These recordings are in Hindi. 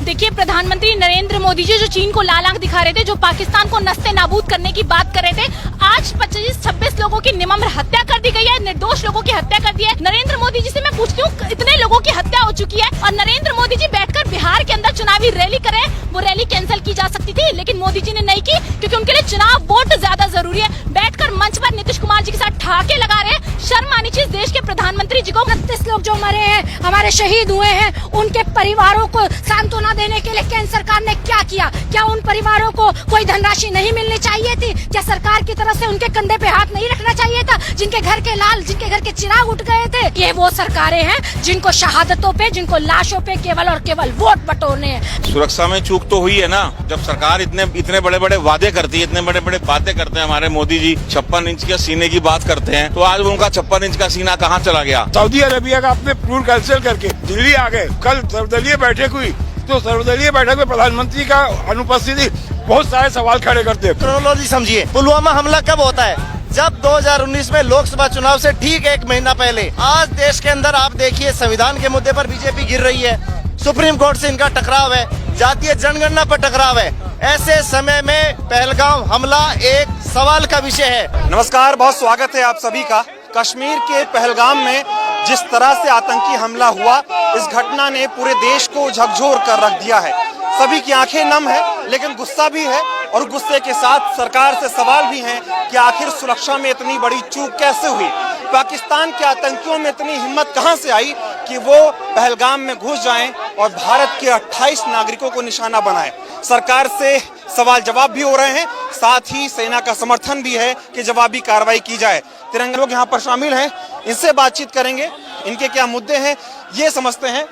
देखिए, प्रधानमंत्री नरेंद्र मोदी जी जो चीन को लाल आंख दिखा रहे थे, जो पाकिस्तान को नस्ते नाबूद करने की बात कर रहे थे, आज 25-26 लोगों की निर्मम हत्या कर दी गई है, निर्दोष लोगों की हत्या कर दी है। नरेंद्र मोदी जी से मैं पूछती हूँ, इतने लोगों की हत्या हो चुकी है और नरेंद्र मोदी जी बैठकर बिहार के अंदर चुनावी रैली करें, वो रैली कैंसिल की जा सकती थी, लेकिन मोदी जी ने नहीं की, क्योंकि उनके लिए चुनाव वोट ज्यादा जरूरी है। बैठकर मंच पर नीतीश कुमार जी के साथ ठहाके लगा रहे हैं। शर्म आनी चाहिए देश के प्रधानमंत्री जी को। 29 लोग जो मरे हैं, हमारे शहीद हुए हैं, उनके परिवारों को सांत्वना देने के लिए केंद्र सरकार ने क्या किया? क्या उन परिवारों को कोई धनराशि नहीं मिलनी चाहिए थी? क्या सरकार की तरफ से उनके कंधे पे हाथ नहीं रखना चाहिए था? जिनके घर के लाल, जिनके घर के चिराग उठ गए थे, ये वो सरकारें हैं जिनको शहादतों पे, जिनको लाशों पे केवल और केवल वोट बटोरने हैं। सुरक्षा में चूक तो हुई है ना, जब सरकार इतने बड़े बड़े वादे करती है, इतने बड़े बड़े बातें करते हैं हमारे मोदी जी, 56 इंच के सीने की बात करते हैं, तो आज उनका 56 इंच का सीना कहाँ चला गया? सऊदी अरेबिया का अपने टूर कैंसिल करके दिल्ली आ गए। कल सर्वदलीय बैठक हुई, तो सर्वदलीय बैठक में प्रधानमंत्री का अनुपस्थिति बहुत सारे सवाल खड़े करते हैं। क्रोनोलॉजी समझिए, पुलवामा हमला कब होता है? जब 2019 में लोकसभा चुनाव से ठीक 1 महीना पहले। आज देश के अंदर आप देखिए, संविधान के मुद्दे पर बीजेपी गिर रही है, सुप्रीम कोर्ट से इनका टकराव है, जातीय जनगणना पर टकराव है। ऐसे समय में पहलगाम हमला एक सवाल का विषय है। नमस्कार, बहुत स्वागत है आप सभी का। कश्मीर के पहलगाम में जिस तरह से आतंकी हमला हुआ, इस घटना ने पूरे देश को झकझोर कर रख दिया है। सभी की आंखें नम है, लेकिन गुस्सा भी है और गुस्से के साथ सरकार से सवाल भी हैं कि आखिर सुरक्षा में इतनी बड़ी चूक कैसे हुई? पाकिस्तान के आतंकियों में इतनी हिम्मत कहां से आई कि वो पहलगाम में घुस जाएं और भारत के 28 नागरिकों को निशाना बनाएं? सरकार से सवाल जवाब भी हो रहे हैं, साथ ही सेना का समर्थन भी है कि जवाबी कार्रवाई की जाए। तिरंगे लोग यहाँ पर शामिल हैं, इनसे बातचीत करेंगे, इनके क्या मुद्दे हैं ये समझते हैं,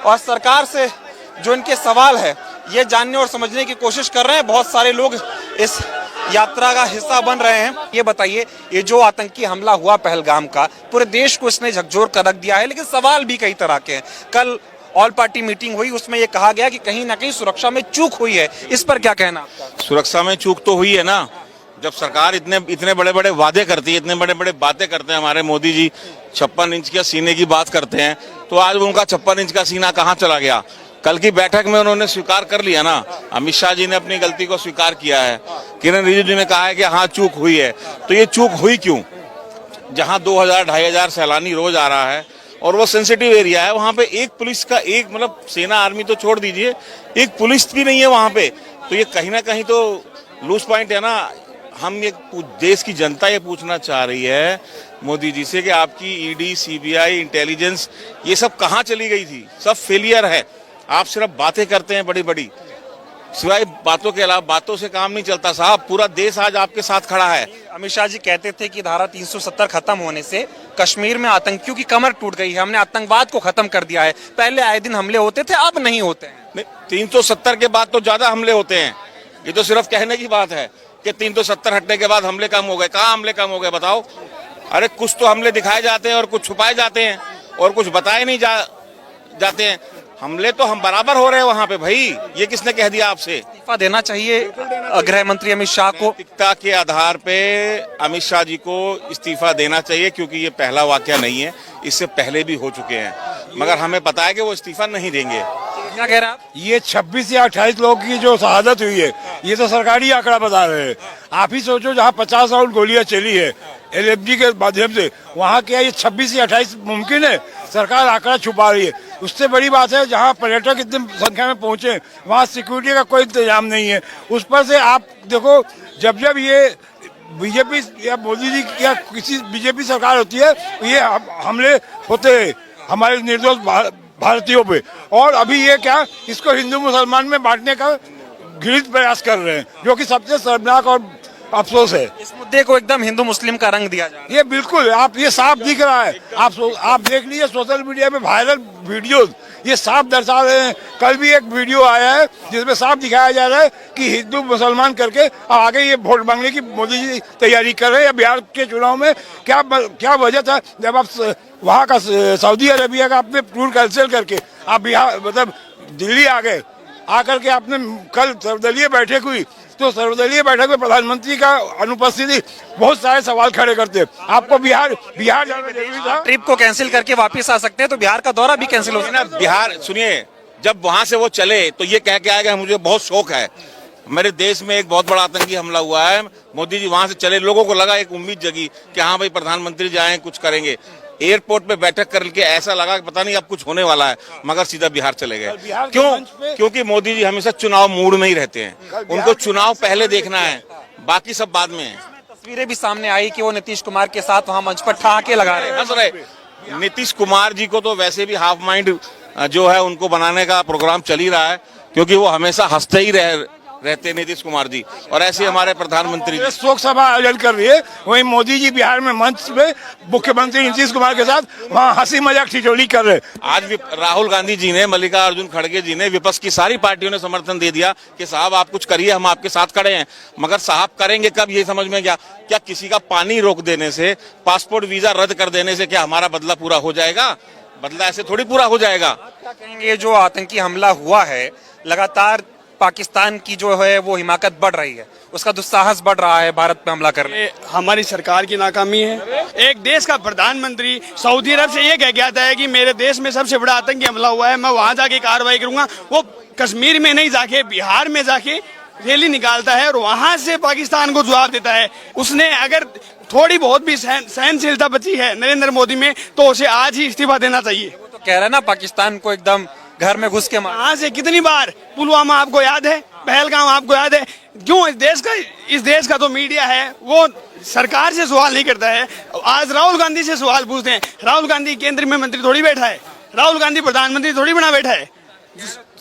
और सरकार से जो इनके सवाल है ये जानने और समझने की कोशिश कर रहे हैं। बहुत सारे लोग इस यात्रा का हिस्सा बन रहे हैं। ये बताइए, ये जो आतंकी हमला हुआ पहलगाम का, पूरे देश को इसने झकझोर कर रख दिया है, लेकिन सवाल भी कई तरह के हैं। कल ऑल पार्टी मीटिंग हुई, उसमें ये कहा गया कि कहीं ना कहीं सुरक्षा में चूक हुई है, इस पर क्या कहना आपका? सुरक्षा में चूक तो हुई है ना, जब सरकार इतने बड़े बड़े वादे करती है, इतने बड़े बड़े बातें करते हैं हमारे मोदी जी, 56 इंच के सीने की बात करते हैं, तो आज उनका 56 इंच का सीना कहाँ चला गया? कल की बैठक में उन्होंने स्वीकार कर लिया ना, अमित शाह जी ने अपनी गलती को स्वीकार किया है, किरण रिजिजू जी ने कहा है कि हाँ चूक हुई है। तो ये चूक हुई क्यों? जहाँ 2000-2500 सैलानी रोज आ रहा है और वो सेंसिटिव एरिया है, वहाँ पे एक पुलिस का, एक मतलब सेना आर्मी तो छोड़ दीजिए, एक पुलिस भी नहीं है वहाँ पे, तो ये कहीं ना कहीं तो लूज पॉइंट है ना। हम ये देश की जनता ये पूछना चाह रही है मोदी जी से कि आपकी ईडी, सीबीआई, इंटेलिजेंस ये सब कहाँ चली गई थी? सब फेलियर है। आप सिर्फ बातें करते हैं बड़ी बड़ी, सिवाय बातों के अलावा बातों से काम नहीं चलता साहब। पूरा देश आज आपके साथ खड़ा है। अमित शाह जी कहते थे कि धारा 370 खत्म होने से कश्मीर में आतंकियों की कमर टूट गई है, हमने आतंकवाद को खत्म कर दिया है। पहले आए दिन हमले होते थे, अब नहीं होते हैं। 370 के बाद तो ज्यादा हमले होते हैं, ये तो सिर्फ कहने की बात है कि 370 हटने के बाद हमले कम हो गए। कहाँ हमले कम हो गए बताओ? अरे कुछ तो हमले दिखाए जाते हैं और कुछ छुपाए जाते हैं और कुछ बताए नहीं जाते हैं। हमले तो हम बराबर हो रहे हैं वहाँ पे भाई। ये किसने कह दिया आपसे? इस्तीफा देना चाहिए गृह मंत्री अमित शाह को। नैतिकता के आधार पे अमित शाह जी को इस्तीफा देना चाहिए, क्योंकि ये पहला वाकया नहीं है, इससे पहले भी हो चुके हैं, मगर हमें पता है कि वो इस्तीफा नहीं देंगे। क्या कह रहे हैं आप? ये 26 या 28 लोगों की जो शहादत हुई है, ये तो सरकारी आंकड़ा बता रहे हैं। आप ही सोचो, जहाँ 50 राउंड गोलियां चली है LFG के माध्यम से, वहाँ क्या ये 26 या 28 मुमकिन है? सरकार आंकड़ा छुपा रही है। उससे बड़ी बात है, जहाँ पर्यटक इतनी संख्या में पहुंचे, वहाँ सिक्योरिटी का कोई इंतजाम नहीं है। उस पर से आप देखो, जब ये बीजेपी या मोदी जी या किसी बीजेपी सरकार होती है, ये हमले होते हैं हमारे निर्दोष भारतीयों पे, और अभी ये क्या, इसको हिंदू मुसलमान में बांटने का घृणित प्रयास कर रहे हैं, जो कि सबसे शर्मनाक और अफसोस है। इस मुद्दे को एकदम हिंदू मुस्लिम का रंग दिया जा रहा है। ये बिल्कुल ये साफ दिख रहा है। आप देख लीजिए सोशल मीडिया में वायरल वीडियोस, ये साफ दर्शा रहे हैं। कल भी एक वीडियो आया है जिसमें साफ दिखाया जा रहा है कि हिंदू मुसलमान करके अब आगे ये वोट मांगने की मोदी जी तैयारी कर रहे हैं। बिहार के चुनाव में क्या वजह था, जब आप वहाँ का सऊदी अरेबिया का अपने टूर कैंसिल करके आप बिहार मतलब दिल्ली आ गए, आकर के आपने कल सर्वदलीय बैठक हुई, तो सर्वदलीय बैठक में प्रधानमंत्री का अनुपस्थिति बहुत सारे सवाल खड़े करते हैं। आपको बिहार जाना जरूरी था। ट्रिप को कैंसिल करके वापस आ सकते हैं, तो बिहार का दौरा भी कैंसिल हो ना। बिहार सुनिए, जब वहां से वो चले तो ये कह के आएगा मुझे बहुत शौक है, मेरे देश में एक बहुत बड़ा आतंकी हमला हुआ है, मोदी जी वहां से चले, लोगों को लगा, एक उम्मीद जगी कि हाँ भाई प्रधानमंत्री जाएं कुछ करेंगे। एयरपोर्ट पे बैठक करके ऐसा लगा कि पता नहीं अब कुछ होने वाला है, मगर सीधा बिहार चले गए। क्योंकि मोदी जी हमेशा चुनाव मूड में ही रहते हैं, उनको चुनाव पहले देखना है, बाकी सब बाद में है। तस्वीरें भी सामने आई कि वो नीतीश कुमार के साथ वहां मंच पर ठहाके लगा रहे हैं। हंस रहे। नीतीश कुमार जी को तो वैसे भी हाफ माइंड जो है उनको बनाने का प्रोग्राम चल ही रहा है, क्योंकि वो हमेशा हंसते ही रहते नीतीश कुमार जी, और ऐसे हमारे प्रधानमंत्री जी। शोक सभा आयोजन कर रही है, वहीं मोदी जी बिहार में मंच में मुख्यमंत्री नीतीश कुमार के साथ वहाँ हंसी मजाक ठिठोली कर रहे। आज राहुल गांधी जी ने, मल्लिकार्जुन खड़गे जी ने, विपक्ष की सारी पार्टियों ने समर्थन दे दिया कि साहब आप कुछ करिए, हम आपके साथ खड़े हैं। मगर साहब करेंगे कब, ये समझ में क्या किसी का पानी रोक देने से, पासपोर्ट वीजा रद्द कर देने से क्या हमारा बदला पूरा हो जाएगा? बदला ऐसे थोड़ी पूरा हो जाएगा। क्या कहेंगे, जो आतंकी हमला हुआ है, लगातार पाकिस्तान की जो है वो हिमाकत बढ़ रही है, उसका दुस्साहस बढ़ रहा है भारत पे हमला करने। हमारी सरकार की नाकामी है। एक देश का प्रधानमंत्री सऊदी अरब से ये कह गया था कि मेरे देश में सबसे बड़ा आतंकी हमला हुआ है, मैं वहां जाके कार्रवाई करूंगा। वो कश्मीर में नहीं जाके बिहार में जाके रैली निकालता है और वहां से पाकिस्तान को जवाब देता है। उसने अगर थोड़ी बहुत भी सहनशीलता बची है नरेंद्र मोदी में, तो उसे आज ही इस्तीफा देना चाहिए। वो तो कह रहा है ना, पाकिस्तान को एकदम घर में घुस के मार। वहां से कितनी बार पुलवामा आपको याद है, पहलगाम आपको याद है। क्यों इस देश का तो मीडिया है वो सरकार से सवाल नहीं करता है। आज राहुल गांधी से सवाल पूछते हैं। राहुल गांधी केंद्र में मंत्री थोड़ी बैठा है, राहुल गांधी प्रधानमंत्री थोड़ी बना बैठा है।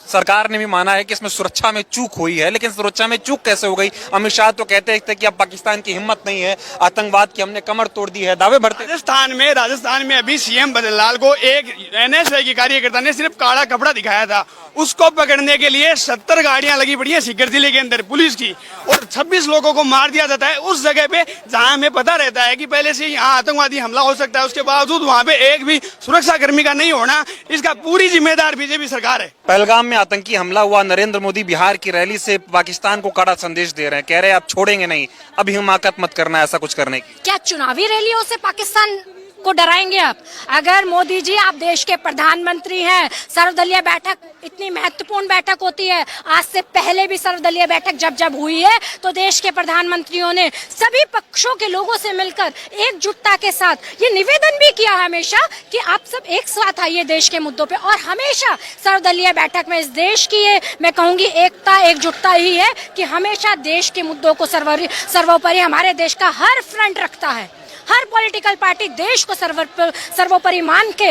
सरकार ने भी माना है कि इसमें सुरक्षा में चूक हुई है, लेकिन सुरक्षा में चूक कैसे हो गई? अमित शाह तो कहते थे कि अब पाकिस्तान की हिम्मत नहीं है, आतंकवाद की हमने कमर तोड़ दी है, दावे भरते। राजस्थान में अभी सीएम बदलाल को एक एनएसए के कार्यकर्ता ने सिर्फ काला कपड़ा दिखाया था, उसको पकड़ने के लिए 70 गाड़ियां लगी पड़ी है सीकर जिले के अंदर पुलिस की, और 26 लोगों को मार दिया जाता है उस जगह पे जहां हमें पता रहता है कि पहले से यहाँ आतंकवादी हमला हो सकता है। उसके बावजूद वहाँ पे एक भी सुरक्षा कर्मी का नहीं होना, इसका पूरी जिम्मेदार बीजेपी सरकार है। पहलगाम में आतंकी हमला हुआ, नरेंद्र मोदी बिहार की रैली से पाकिस्तान को कड़ा संदेश दे रहे हैं, कह रहे हैं आप छोड़ेंगे नहीं, अब हिमाकत मत करना ऐसा कुछ करने की। क्या चुनावी रैलियों से पाकिस्तान को डराएंगे आप? अगर मोदी जी आप देश के प्रधानमंत्री हैं, सर्वदलीय बैठक इतनी महत्वपूर्ण बैठक होती है, आज से पहले भी सर्वदलीय बैठक जब हुई है तो देश के प्रधानमंत्रियों ने सभी पक्षों के लोगों से मिलकर एकजुटता के साथ ये निवेदन भी किया हमेशा कि आप सब एक साथ आइए देश के मुद्दों पे। और हमेशा सर्वदलीय बैठक में इस देश की ये मैं कहूंगी एकता एकजुटता ही है कि हमेशा देश के मुद्दों को सर्वोपरि हमारे देश का हर फ्रंट रखता है। हर पॉलिटिकल पार्टी देश को सर्वोपरि मान के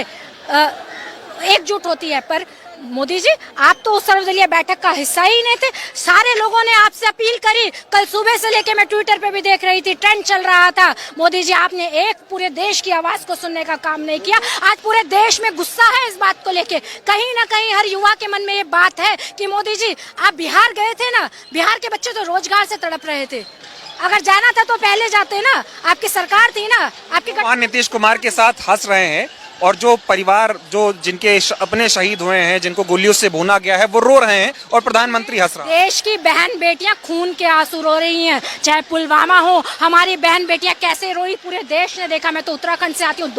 एकजुट होती है। पर मोदी जी आप तो उस सर्वदलीय बैठक का हिस्सा ही नहीं थे। सारे लोगों ने आपसे अपील करी, कल सुबह से लेके मैं ट्विटर पे भी देख रही थी, ट्रेंड चल रहा था। मोदी जी आपने एक पूरे देश की आवाज को सुनने का काम नहीं किया। आज पूरे देश में गुस्सा है इस बात को लेके। कहीं ना कहीं हर युवा के मन में ये बात है कि मोदी जी आप बिहार गए थे ना, बिहार के बच्चे तो रोजगार से तड़प रहे थे, अगर जाना था तो पहले जाते ना, आपकी सरकार थी ना, आपकी। नीतीश कुमार के साथ हंस रहे हैं और जो परिवार जो जिनके अपने शहीद हुए हैं, जिनको गोलियों से भूना गया है, वो रो रहे हैं और प्रधानमंत्री हंस रहा है। देश की बहन बेटियां खून के आंसू रो रही हैं, चाहे पुलवामा हो, हमारी बहन बेटियां कैसे रोई पूरे देश ने देखा। मैं तो उत्तराखंड से आती हूँ,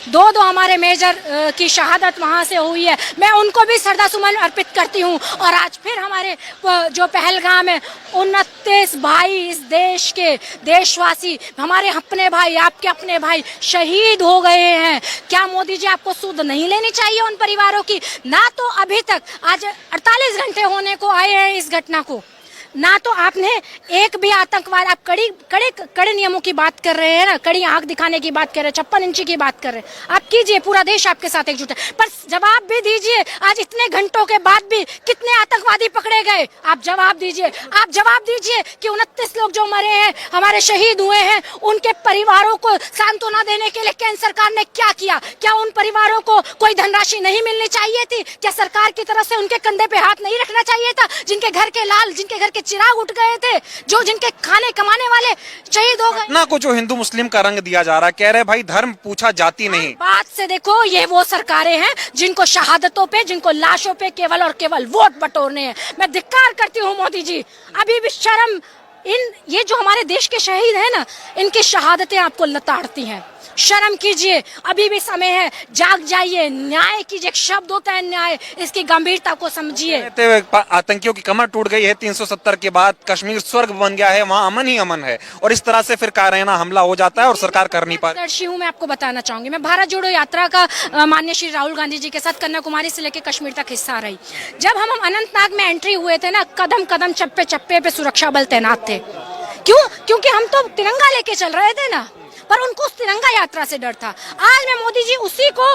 दो हमारे मेजर की शहादत वहां से हुई है, मैं उनको भी श्रद्धासुमन अर्पित करती हूँ। और आज फिर हमारे जो पहलगाम है, 29 भाई इस देश के देशवासी, हमारे अपने भाई, आपके अपने भाई शहीद हो गए हैं। क्या मोदी जी आपको सुध नहीं लेनी चाहिए उन परिवारों की? ना तो अभी तक आज 48 घंटे होने को आए हैं इस घटना को, ना तो आपने एक भी आतंकवाद, आप कड़े नियमों की बात कर रहे हैं ना, कड़ी आंख दिखाने की बात कर रहे हैं, 56 इंची की बात कर रहे हैं, आप कीजिए, पूरा देश आपके साथ एकजुट है, पर जवाब भी दीजिए। आज इतने घंटों के बाद भी कितने आतंकवादी पकड़े गए, आप जवाब दीजिए। आप जवाब दीजिए कि 29 लोग जो मरे हैं, हमारे शहीद हुए हैं, उनके परिवारों को सांत्वना देने के लिए केंद्र सरकार ने क्या किया? क्या उन परिवारों को कोई धनराशि नहीं मिलनी चाहिए थी? क्या सरकार की तरफ से उनके कंधे पे हाथ नहीं रखना चाहिए था? जिनके घर के लाल, जिनके घर के चिराग उठ गए थे, जो जिनके खाने कमाने वाले शहीद हो गए। ना को जो हिंदू मुस्लिम का रंग दिया जा रहा है, कह रहे भाई धर्म पूछा जाती नहीं। बात से देखो, ये वो सरकारें हैं जिनको शहादतों पे, जिनको लाशों पे केवल और केवल वोट बटोरने हैं। मैं धिक्कार करती हूँ मोदी जी, अभी भी शर्म, ये जो हमारे देश के शहीद हैं ना, इनकी शहादतें आपको लताड़ती हैं। शर्म कीजिए, अभी भी समय है, जाग जाइए, न्याय कीजिए। एक शब्द होता है न्याय, इसकी गंभीरता को समझिए। कहते हुए आतंकियों की कमर टूट गई है, 370 के बाद कश्मीर स्वर्ग बन गया है, वहां अमन ही अमन है, और इस तरह से फिर कायराना हमला हो जाता है और सरकार कर नहीं पा रही। दर्शी हूँ, मैं आपको बताना चाहूंगी, मैं भारत जोड़ो यात्रा का माननीय श्री राहुल गांधी जी के साथ कन्याकुमारी से लेकर कश्मीर तक हिस्सा रही। जब हम अनंतनाग में एंट्री हुए थे ना, कदम कदम चप्पे चप्पे पे सुरक्षा बल तैनात थे। क्यों? क्योंकि हम तो तिरंगा लेके चल रहे थे ना, पर उनको उस तिरंगा यात्रा से डर था। आज मैं मोदी जी उसी को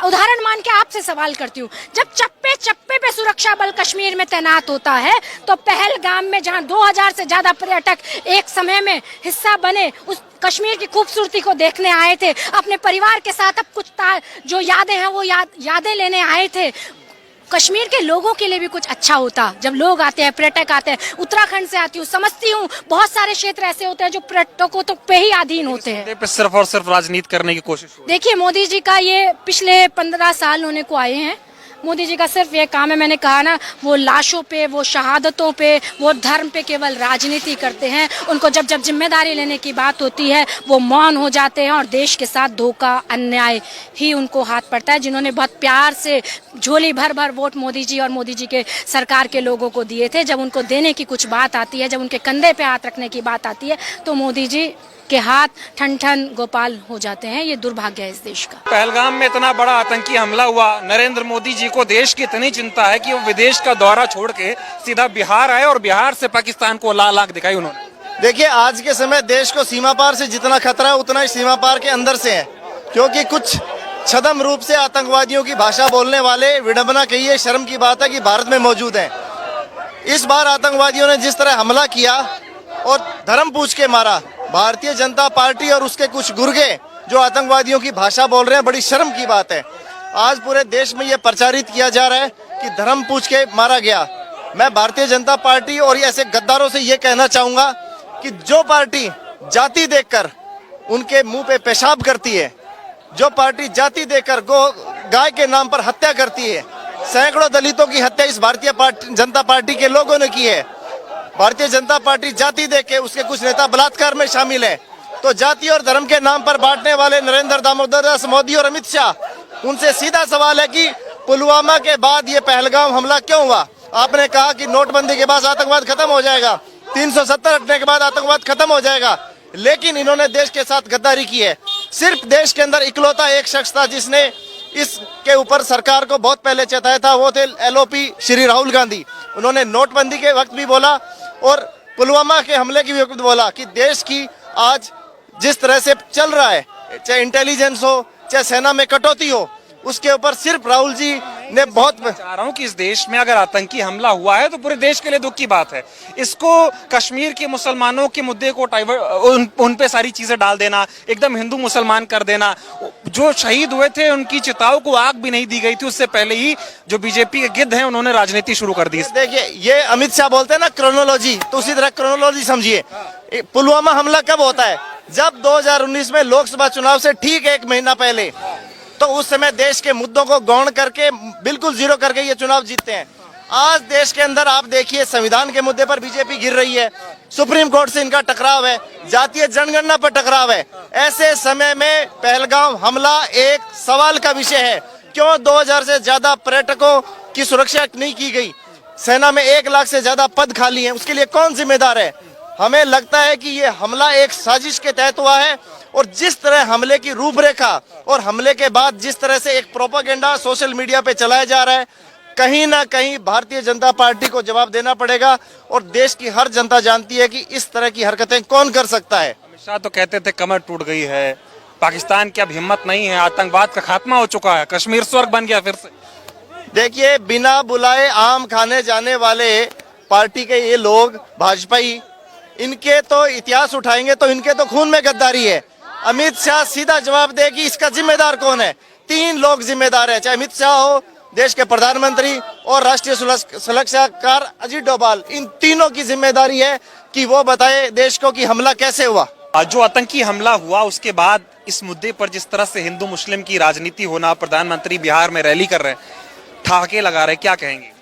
उदाहरण मान के आपसे सवाल करती हूँ। जब चप्पे चप्पे पे सुरक्षा बल कश्मीर में तैनात होता है, तो पहलगाम में जहाँ 2000 से ज्यादा पर्यटक एक समय में हिस्सा बने, उस कश्मीर की खूबसूरती को देखने आए थे, अपने परिवार के साथ अब कुछ जो यादें हैं वो यादें लेने आए थे। कश्मीर के लोगों के लिए भी कुछ अच्छा होता। जब लोग आते हैं, पर्यटक आते हैं, उत्तराखंड से आती हूँ, समझती हूँ बहुत सारे क्षेत्र ऐसे होते हैं जो पर्यटकों तो पे ही अधीन होते हैं। पे सिर्फ और सिर्फ राजनीति करने की कोशिश हो रही है। देखिए, मोदी जी का ये पिछले 15 साल होने को आए हैं। मोदी जी का सिर्फ ये काम है, मैंने कहा ना, वो लाशों पे, वो शहादतों पे, वो धर्म पे केवल राजनीति करते हैं। उनको जब जब जिम्मेदारी लेने की बात होती है वो मौन हो जाते हैं, और देश के साथ धोखा, अन्याय ही उनको हाथ पड़ता है। जिन्होंने बहुत प्यार से झोली भर भर वोट मोदी जी और मोदी जी के सरकार के लोगों को दिए थे, जब उनको देने की कुछ बात आती है, जब उनके कंधे पे हाथ रखने की बात आती है, तो मोदी जी के हाथ ठन ठन गोपाल हो जाते हैं। ये दुर्भाग्य है इस देश का। पहलगाम में इतना बड़ा आतंकी हमला हुआ, नरेंद्र मोदी जी को देश की इतनी चिंता है कि वो विदेश का दौरा छोड़ के सीधा बिहार आए और बिहार से पाकिस्तान को लाल आंख दिखाई उन्होंने। देखिए, आज के समय देश को सीमा पार से जितना खतरा है उतना ही सीमा पार के अंदर से है, क्योंकि कुछ छद्म रूप से आतंकवादियों की भाषा बोलने वाले, विडंबना कहिए, शर्म की बात है कि भारत में मौजूद हैं। इस बार आतंकवादियों ने जिस तरह हमला किया और धर्म पूछ के मारा, भारतीय जनता पार्टी और उसके कुछ गुर्गे जो आतंकवादियों की भाषा बोल रहे हैं, बड़ी शर्म की बात है। आज पूरे देश में ये प्रचारित किया जा रहा है कि धर्म पूछ के मारा गया। मैं भारतीय जनता पार्टी और ऐसे गद्दारों से ये कहना चाहूंगा कि जो पार्टी जाति देखकर उनके मुंह पे पेशाब करती है, जो पार्टी जाति देखकर गाय के नाम पर हत्या करती है, सैकड़ों दलितों की हत्या इस भारतीय जनता पार्टी के लोगों ने की है। भारतीय जनता पार्टी जाति देख के उसके कुछ नेता बलात्कार में शामिल है, तो जाति और धर्म के नाम पर बांटने वाले नरेंद्र दामोदर दास मोदी और अमित शाह, उनसे सीधा सवाल है कि पुलवामा के बाद ये पहलगाम हमला क्यों हुआ? आपने कहा कि नोटबंदी के बाद आतंकवाद खत्म हो जाएगा, 370 हटने के बाद आतंकवाद खत्म हो जाएगा, लेकिन इन्होंने देश के साथ गद्दारी की है। सिर्फ देश के अंदर इकलौता एक शख्स था जिसने इसके ऊपर सरकार को बहुत पहले चेताया था, वो थे LOP श्री राहुल गांधी। उन्होंने नोटबंदी के वक्त भी बोला और पुलवामा के हमले की भी वक्त बोला कि देश की आज जिस तरह से चल रहा है, चाहे इंटेलिजेंस हो, चाहे सेना में कटौती हो, उसके ऊपर सिर्फ राहुल जी ने बहुत चाह रहा हूँ कि इस देश में अगर आतंकी हमला हुआ है तो पूरे देश के लिए दुख की बात है। इसको कश्मीर के मुसलमानों के मुद्दे को उन पे सारी चीजें डाल देना, एकदम हिंदू मुसलमान कर देना। जो शहीद हुए थे उनकी चिताओं को आग भी नहीं दी गई थी, उससे पहले ही जो बीजेपी के गिद्ध हैं उन्होंने राजनीति शुरू कर दी। देखिए, ये अमित शाह बोलते हैं ना क्रोनोलॉजी, तो उसी तरह क्रोनोलॉजी समझिए। पुलवामा हमला कब होता है? जब 2019 में लोकसभा चुनाव से ठीक 1 महीना पहले, तो उस समय देश के मुद्दों को गौण करके बिल्कुल जीरो करके ये चुनाव जीतते हैं। आज देश के अंदर आप देखिए, संविधान के मुद्दे पर बीजेपी गिर रही है, सुप्रीम कोर्ट से इनका टकराव है, जातीय जनगणना पर टकराव है। ऐसे समय में पहलगाम हमला एक सवाल का विषय है। क्यों 2000 से ज्यादा पर्यटकों की सुरक्षा नहीं की गई? सेना में 1 लाख से ज्यादा पद खाली हैं, उसके लिए कौन जिम्मेदार है? हमें लगता है कि ये हमला एक साजिश के तहत हुआ है, और जिस तरह हमले की रूपरेखा और हमले के बाद जिस तरह से एक प्रोपेगेंडा सोशल मीडिया पे चलाया जा रहा है, कहीं ना कहीं भारतीय जनता पार्टी को जवाब देना पड़ेगा। और देश की हर जनता जानती है कि इस तरह की हरकतें कौन कर सकता है। अमित शाह तो कहते थे कमर टूट गई है, पाकिस्तान की अब हिम्मत नहीं है, आतंकवाद का खात्मा हो चुका है, कश्मीर स्वर्ग बन गया फिर से। देखिए, बिना बुलाए आम खाने जाने वाले पार्टी के ये लोग भाजपाई, इनके तो इतिहास उठाएंगे तो इनके तो खून में गद्दारी है। अमित शाह सीधा जवाब दे कि इसका जिम्मेदार कौन है। 3 लोग जिम्मेदार है, चाहे अमित शाह हो, देश के प्रधानमंत्री और राष्ट्रीय सुरक्षाकार अजीत डोभाल, इन तीनों की जिम्मेदारी है कि वो बताए देश को कि हमला कैसे हुआ। जो आतंकी हमला हुआ उसके बाद इस मुद्दे पर जिस तरह से हिंदू मुस्लिम की राजनीति होना, प्रधानमंत्री बिहार में रैली कर रहे हैं, ठहाके लगा रहे, क्या कहेंगे?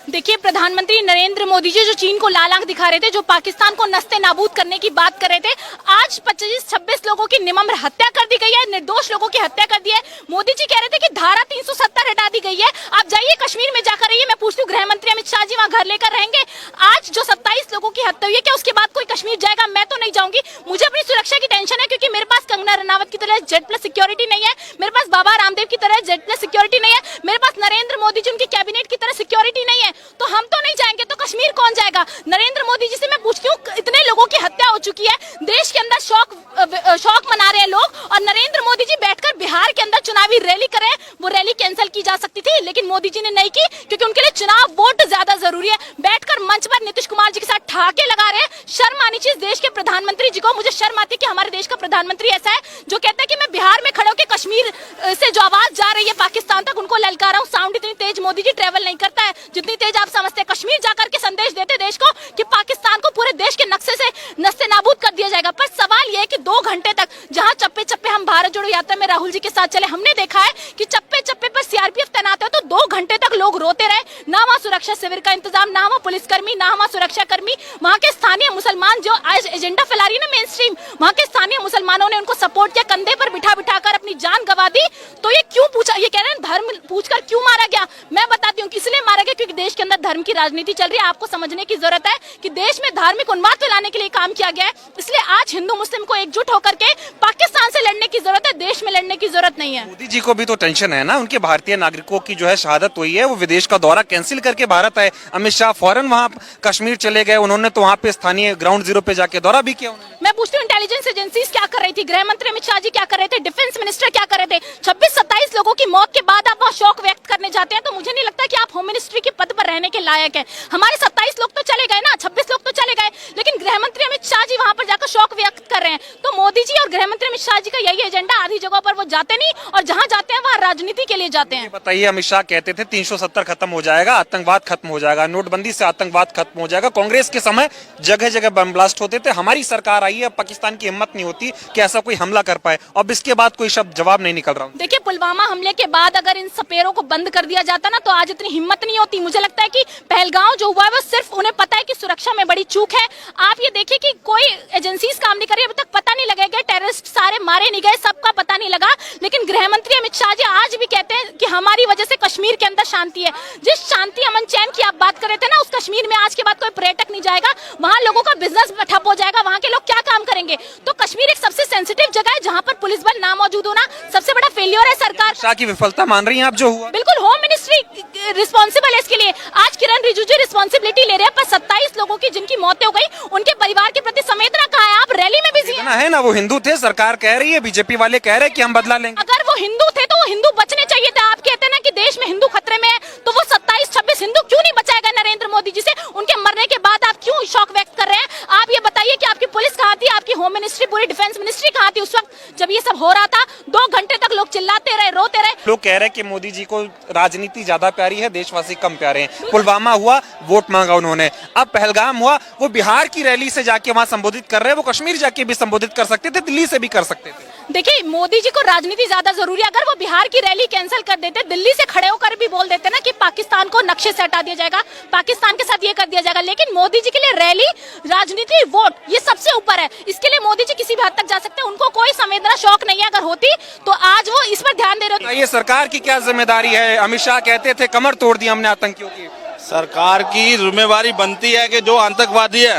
देखिए, प्रधानमंत्री नरेंद्र मोदी जी जो चीन को लाल आंख दिखा रहे थे, जो पाकिस्तान को नस्ते नाबूद करने की बात कर रहे थे, आज 25-26 लोगों की निमम्र हत्या कर दी गई है, निर्दोष लोगों की हत्या कर दी है। मोदी जी कह रहे थे कि धारा 370 हटा दी गई है। आप जाइए कश्मीर में जाकर रहिए, मैं पूछती हूँ गृह मंत्री अमित शाह जी वहाँ घर लेकर रहेंगे? आज जो 27 लोगों की हत्या हुई है, क्या उसके बाद कोई कश्मीर जाएगा? मैं तो नहीं जाऊंगी। मुझे अपनी सुरक्षा की टेंशन है, क्योंकि मेरे पास कंगना रनावत की तरह Z+ सिक्योरिटी नहीं है, मेरे पास बाबा रामदेव की तरह Z+ सिक्योरिटी नहीं है, मेरे पास नरेंद्र मोदी जी उनकी कैबिनेट की तरह सिक्योरिटी नहीं है। तो हम तो नहीं जाएंगे तो कश्मीर कौन जाएगा? नरेंद्र मोदी जी से मैं पूछती हूँ, इतने लोगों की हत्या हो चुकी है, देश के अंदर शौक मना रहे हैं लोग, और नरेंद्र मोदी जी बैठकर बिहार के अंदर चुनावी रैली कर रहे हैं। वो रैली कैंसिल की जा सकती थी, लेकिन मोदी जी ने नहीं की, क्योंकि उनके लिए चुनाव वोट ज्यादा जरूरी है। बैठकर मंच पर नीतीश कुमार जी के साथ ठहाके लगा रहे हैं। शर्म आनी चाहिए देश के प्रधानमंत्री जी को। मुझे शर्म आती है कि हमारे देश का प्रधानमंत्री ऐसा है जो कहता है कि मैं बिहार में खड़े होकर कश्मीर से जो आवाज जा रही है पाकिस्तान तक, उनको ललकारा हूं। साउंड इतनी तेज मोदी जी ट्रेवल नहीं करता है जितनी तेज आप समझते हैं। कश्मीर जाकर के संदेश देते देश को कि पाकिस्तान को पूरे देश के नक्शे से नस्ते नाबूद कर दिया जाएगा। पर सवाल यह है कि 2 घंटे तक जहां चप्पे चप्पे हम भारत जोड़ो यात्रा में राहुल जी के साथ चले, हमने देखा है कि चप्पे चप्पे पर सीआरपीएफ तैनात है, तो 2 घंटे तक लोग रोते रहे। ना वहाँ सुरक्षा शिविर का इंतजाम, ना वहाँ पुलिसकर्मी, ना वहाँ सुरक्षा कर्मी। वहाँ के स्थानीय मुसलमान जो आज एजेंडा फैला रही है ना मेन स्ट्रीम, वहाँ के स्थानीय मुसलमानों ने उनको सपोर्ट किया, कंधे पर बिठा बिठाकर अपनी जान गंवा दी। तो ये क्यों पूछा, ये कह रहे हैं धर्म पूछकर क्यों मारा गया? मैं बताती हूँ इसलिए मारा गया क्योंकि देश के अंदर धर्म की राजनीति चल रही है। आपको समझने की जरूरत है कि देश में धार्मिक उन्माद फैलाने के लिए काम किया गया है। इसलिए आज हिंदू मुस्लिम को एकजुट होकर के पाकिस्तान से लड़ने की जरूरत है, देश में लड़ने की जरूरत नहीं है। मोदी जी को भी तो टेंशन है ना, उनके भारतीय नागरिकों की जो है शहादत हुई है, वो विदेश का दौरा कैंसिल करके भारत आए। अमित शाह फौरन वहां कश्मीर चले गए, उन्होंने तो वहां पे स्थानीय ग्राउंड जीरो पे जाके दौरा भी किया। मैं पूछती हूँ इंटेलिजेंस एजेंसीज क्या कर रही थी, गृह मंत्री अमित शाह जी क्या कर रहे थे, डिफेंस मिनिस्टर क्या कर रहे थे? 26-27 लोगों की मौत के बाद आप वहाँ शोक व्यक्त करने जाते हैं, तो मुझे नहीं लगता कि आप होम मिनिस्ट्री के पद पर रहने के लायक है। हमारे 27 लोग तो चले गए ना, 26 लोग तो चले गए, लेकिन गृह मंत्री अमित शाह जी वहां पर जाकर शोक व्यक्त कर रहे हैं। तो मोदी जी और गृह मंत्री अमित शाह जी का यही एजेंडा, आधी जगह पर वो जाते नहीं और जहां जाते हैं वहां राजनीति के लिए जाते हैं। बताइए, अमित शाह कहते थे 370 खत्म हो जाएगा, आतंकवाद खत्म हो जाएगा, नोटबंदी से आतंकवाद खत्म हो जाएगा। कांग्रेस के समय जगह जगह बम ब्लास्ट होते थे। हमारी सरकार आई है, पाकिस्तान की हिम्मत नहीं होती कि ऐसा कोई हमला कर पाए। अब इसके बाद कोई शब्द जवाब नहीं निकल रहा। देखिए, पुलवामा हमले के बाद अगर इन सपेरों को बंद कर दिया जाता ना, तो आज इतनी हिम्मत नहीं होती। मुझे लगता है कि पहलगांव जो हुआ है वो सिर्फ उन्हें पता है कि सुरक्षा में बड़ी चूक है। आप ये देखिए कि कोई एजेंसीज काम नहीं कर रही, अभी तक पता नहीं लगेगा टेररिस्ट सारे मारे नहीं गए, सबका पता नहीं लगा। लेकिन गृह मंत्री अमित शाह जी आज भी कहते हैं कि हमारी वजह से कश्मीर के अंदर शांति है। जिस शांति अमन चैन की आप बात कर रहे थे ना, उस कश्मीर में आज के बाद कोई पर्यटक नहीं जाएगा, वहां लोगों का बिजनेस ठप हो जाएगा, वहां के लोग क्या काम करेंगे? तो कश्मीर एक सबसे सेंसिटिव जगह है जहां पर पुलिस बल ना मौजूद होना सबसे बड़ा फेलियर है सरकार। शाह की विफलता मान रही हैं आप जो हुआ? बिल्कुल, होम मिनिस्ट्री रिस्पॉन्सिबल है इसके लिए। आज किरण रिजिजू रिस्पॉन्सिबिलिटी ले रहे हैं, पर 27 लोगों की जिनकी मौतें हो गई, उनके परिवार के प्रति संवेदना कहाँ है? आप रैली में बिजी है ना, वो हिंदू थे, सरकार कह रही है, बीजेपी वाले कह रहे हैं कि हम बदला लेंगे। अगर वो हिंदू थे तो वो हिंदू बचने चाहिए थे। आप कहते हैं ना कि देश में हिंदू खतरे में है, तो वो 27-26 हिंदू क्यों नहीं बचाएगा नरेंद्र मोदी जी से? उनके मरने के बाद आप क्यों शौक व्यक्त कर रहे हैं? आप ये बताइए कि आपकी पुलिस कहाँ थी, आपकी होम मिनिस्ट्री, पूरी डिफेंस मिनिस्ट्री कहाँ थी उस वक्त जब ये सब हो रहा था? 2 घंटे तक लोग चिल्लाते रहे, रोते रहे। लोग कह रहे हैं कि मोदी जी को राजनीति ज्यादा प्यारी है, देशवासी कम प्यारे हैं। पुलवामा हुआ, वोट मांगा उन्होंने, अब पहलगाम हुआ, वो बिहार की रैली से जाके वहां संबोधित कर रहे हैं, वो कश्मीर जाके भी संबोधित कर सकते थे, दिल्ली से भी कर सकते थे। देखिए, मोदी जी को राजनीति ज्यादा जरूरी है। अगर वो बिहार की रैली कैंसिल कर देते, दिल्ली से खड़े होकर भी बोल देते ना कि पाकिस्तान को नक्शे से हटा दिया जाएगा, पाकिस्तान के साथ ये कर दिया जाएगा, लेकिन मोदी जी के लिए रैली, राजनीति, वोट ये सबसे ऊपर है। इसके लिए मोदी जी किसी भी हद तक जा सकते हैं, उनको कोई संवेदना शौक नहीं है। अगर होती तो आज वो इस पर ध्यान दे रहे होते। ये सरकार की क्या जिम्मेदारी है? अमित शाह कहते थे कमर तोड़ दी हमने आतंकियों की। सरकार की जिम्मेवारी बनती है कि जो आतंकवादी है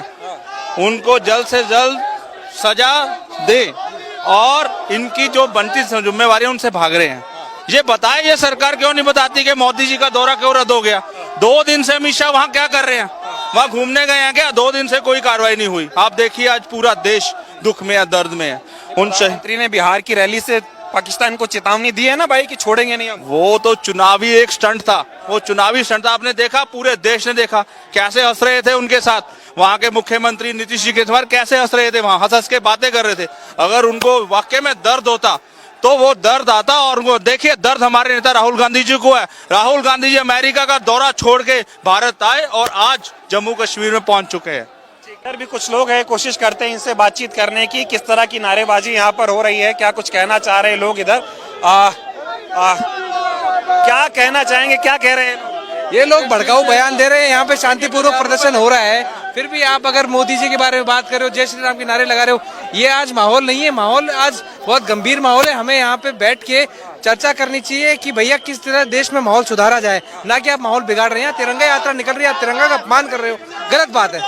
उनको जल्द से जल्द सजा दे, और इनकी जो बनती जिम्मेवारी है उनसे भाग रहे हैं। ये बताए, ये सरकार क्यों नहीं बताती कि मोदी जी का दौरा क्यों रद्द हो गया? 2 दिन से अमित शाह वहाँ क्या कर रहे हैं? वहाँ घूमने गए हैं क्या? 2 दिन से कोई कार्रवाई नहीं हुई। आप देखिए, आज पूरा देश दुख में है, दर्द में है। उन मंत्री ने बिहार की रैली से पाकिस्तान को चेतावनी दी है ना भाई कि छोड़ेंगे नहीं हम। वो तो चुनावी एक स्टंट था, वो चुनावी स्टंट था। आपने देखा, पूरे देश ने देखा कैसे हंस रहे थे उनके साथ। वहाँ के मुख्यमंत्री नीतीश जी के साथ कैसे हंस रहे थे, वहाँ हंस हंस के बातें कर रहे थे। अगर उनको वाकई में दर्द होता तो वो दर्द आता। और उनको देखिए, दर्द हमारे नेता राहुल गांधी जी को है। राहुल गांधी जी अमेरिका का दौरा छोड़ के भारत आए और आज जम्मू कश्मीर में पहुंच चुके हैं। इधर भी कुछ लोग हैं, कोशिश करते हैं इनसे बातचीत करने की, किस तरह की नारेबाजी यहाँ पर हो रही है, क्या कुछ कहना चाह रहे हैं लोग इधर। क्या कहना चाहेंगे, क्या कह रहे हैं? ये लोग भड़काऊ बयान दे रहे हैं, यहाँ पे शांतिपूर्वक प्रदर्शन हो रहा है, फिर भी आप अगर मोदी जी के बारे में बात कर रहे हो, जय श्री राम के नारे लगा रहे हो, ये आज माहौल नहीं है। माहौल आज बहुत गंभीर माहौल है। हमें यहाँ पे बैठ के चर्चा करनी चाहिए कि भैया किस तरह देश में माहौल सुधारा जाए, ना कि आप माहौल बिगाड़ रहे हैं। तिरंगा यात्रा निकल रही है, आप तिरंगा का अपमान कर रहे हो, गलत बात है।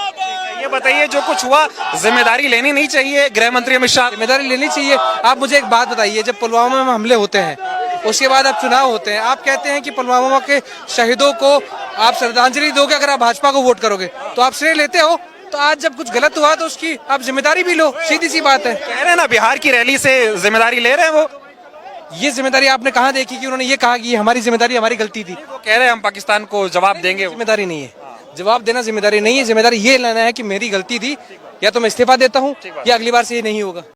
ये बताइए, जो कुछ हुआ जिम्मेदारी लेनी नहीं चाहिए गृह मंत्री अमित शाह? जिम्मेदारी लेनी चाहिए। आप मुझे एक बात बताइए, जब पुलवामा में हमले होते हैं, उसके बाद अब चुनाव होते हैं, आप कहते हैं कि पुलवामा के शहीदों को आप श्रद्धांजलि दोगे अगर आप भाजपा को वोट करोगे, तो आप श्रेय लेते हो। तो आज जब कुछ गलत हुआ तो उसकी आप जिम्मेदारी भी लो, सीधी सी बात है। कह रहे हैं ना, बिहार की रैली से जिम्मेदारी ले रहे हैं वो। ये जिम्मेदारी आपने कहाँ देखी कि उन्होंने ये कहा कि हमारी जिम्मेदारी, हमारी गलती थी? वो कह रहे हैं हम पाकिस्तान को जवाब देंगे। जिम्मेदारी नहीं है, जवाब देना जिम्मेदारी नहीं है। जिम्मेदारी ये लेना है कि मेरी गलती थी, या तो मैं इस्तीफा देता हूँ या अगली बार से ये नहीं होगा।